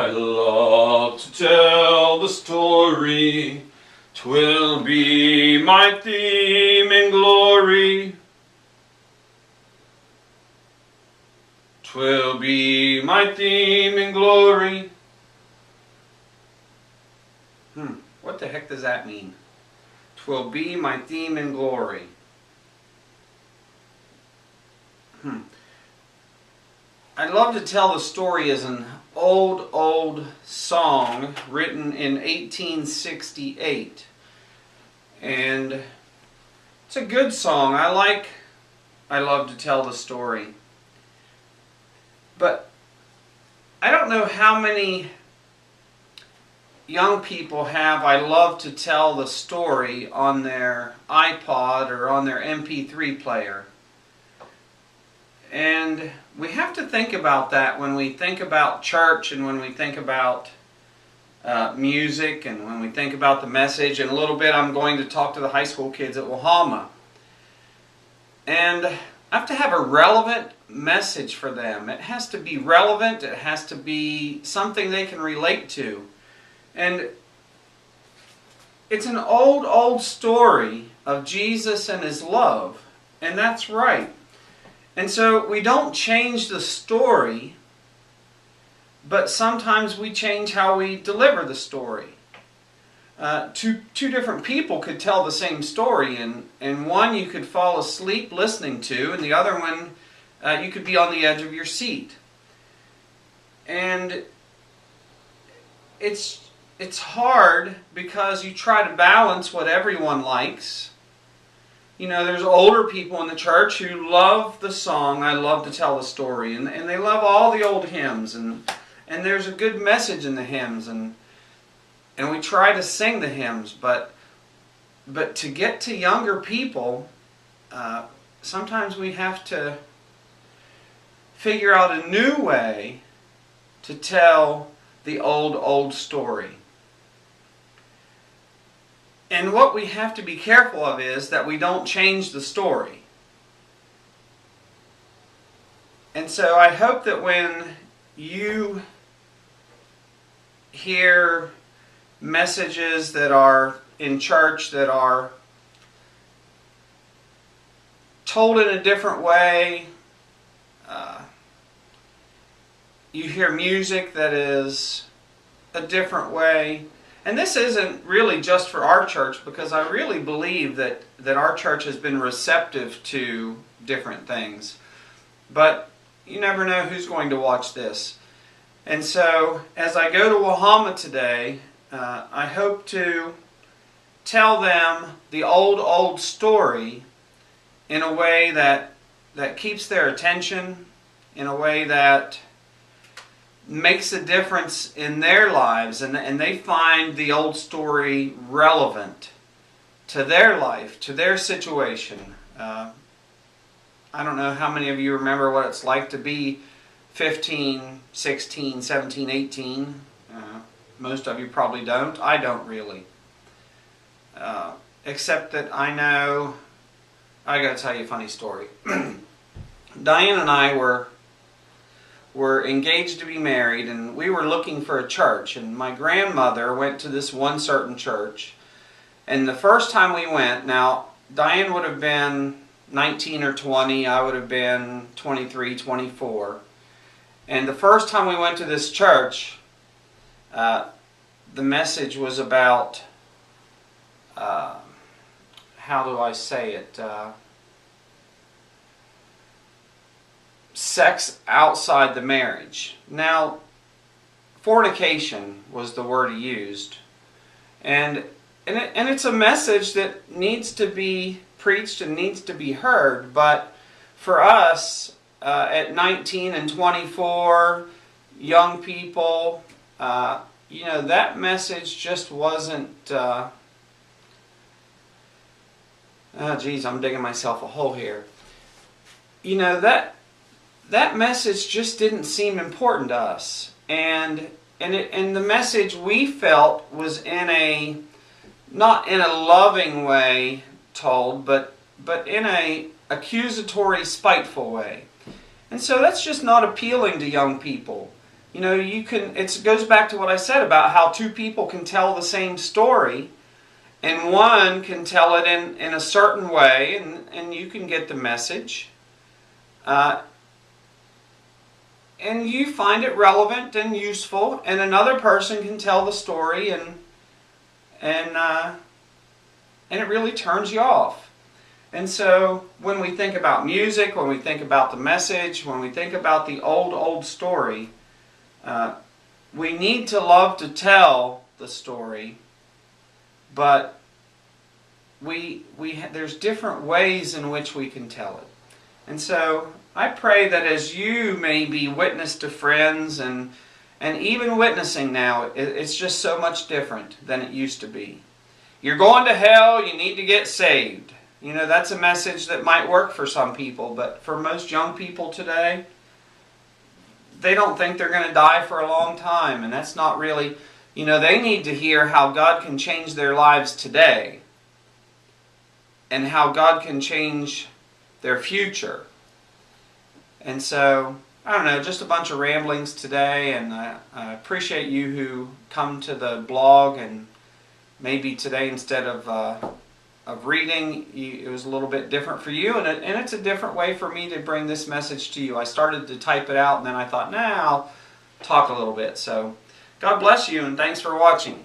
I love to tell the story. 'Twill be my theme in glory. 'Twill be my theme in glory. What the heck does that mean? 'Twill be my theme in glory. I love to tell the story is an old song written in 1868. And it's a good song. I love to tell the story. But I don't know how many young people have I love to tell the story on their iPod or on their MP3 player. And we have to think about that when we think about church and when we think about music and when we think about the message. In a little bit I'm going to talk to the high school kids at Wahama. And I have to have a relevant message for them. It has to be relevant. It has to be something they can relate to. And it's an old story of Jesus and His love. And that's right. And so we don't change the story, but sometimes we change how we deliver the story. Two different people could tell the same story, and one you could fall asleep listening to, and the other one you could be on the edge of your seat. And it's hard because you try to balance what everyone likes. You know, there's older people in the church who love the song, I love to tell the story, and they love all the old hymns, and there's a good message in the hymns, and we try to sing the hymns, but to get to younger people, sometimes we have to figure out a new way to tell the old story. And what we have to be careful of is that we don't change the story. And so I hope that when you hear messages that are in church that are told in a different way, you hear music that is a different way. And this isn't really just for our church, because I really believe that our church has been receptive to different things. But you never know who's going to watch this. And so, as I go to Wahama today, I hope to tell them the old story in a way that keeps their attention, in a way that makes a difference in their lives, and they find the old story relevant to their life, to their situation. I don't know how many of you remember what it's like to be 15, 16, 17, 18. Most of you probably don't. I don't really. Except that I know, I got to tell you a funny story. Diane and I were engaged to be married, and we were looking for a church, and my grandmother went to this one certain church, and the first time we went, now Diane would have been 19 or 20, I would have been 23, 24, and the first time we went to this church, the message was about, how do I say it, sex outside the marriage. Now, fornication was the word he used, and it's a message that needs to be preached and needs to be heard. But for us, at 19 and 24, young people, that message just wasn't. I'm digging myself a hole here. That message just didn't seem important to us, and the message we felt was not in a loving way told, but in a accusatory, spiteful way, and so that's just not appealing to young people. you know, you can, it goes back to what I said about how two people can tell the same story, and one can tell it in a certain way, and you can get the message. And you find it relevant and useful, and another person can tell the story and it really turns you off. And so when we think about music, when we think about the message, when we think about the old story, we need to love to tell the story, but there's different ways in which we can tell it. And so I pray that as you maybe witness to friends, and even witnessing now, it's just so much different than it used to be. You're going to hell, you need to get saved. You know, that's a message that might work for some people, but for most young people today, they don't think they're going to die for a long time, and that's not really, you know, they need to hear how God can change their lives today and how God can change their future. And so, I don't know, just a bunch of ramblings today, and I appreciate you who come to the blog, and maybe today instead of reading, it was a little bit different for you, and it's a different way for me to bring this message to you. I started to type it out, and then I thought, nah, I'll talk a little bit. So, God bless you, and thanks for watching.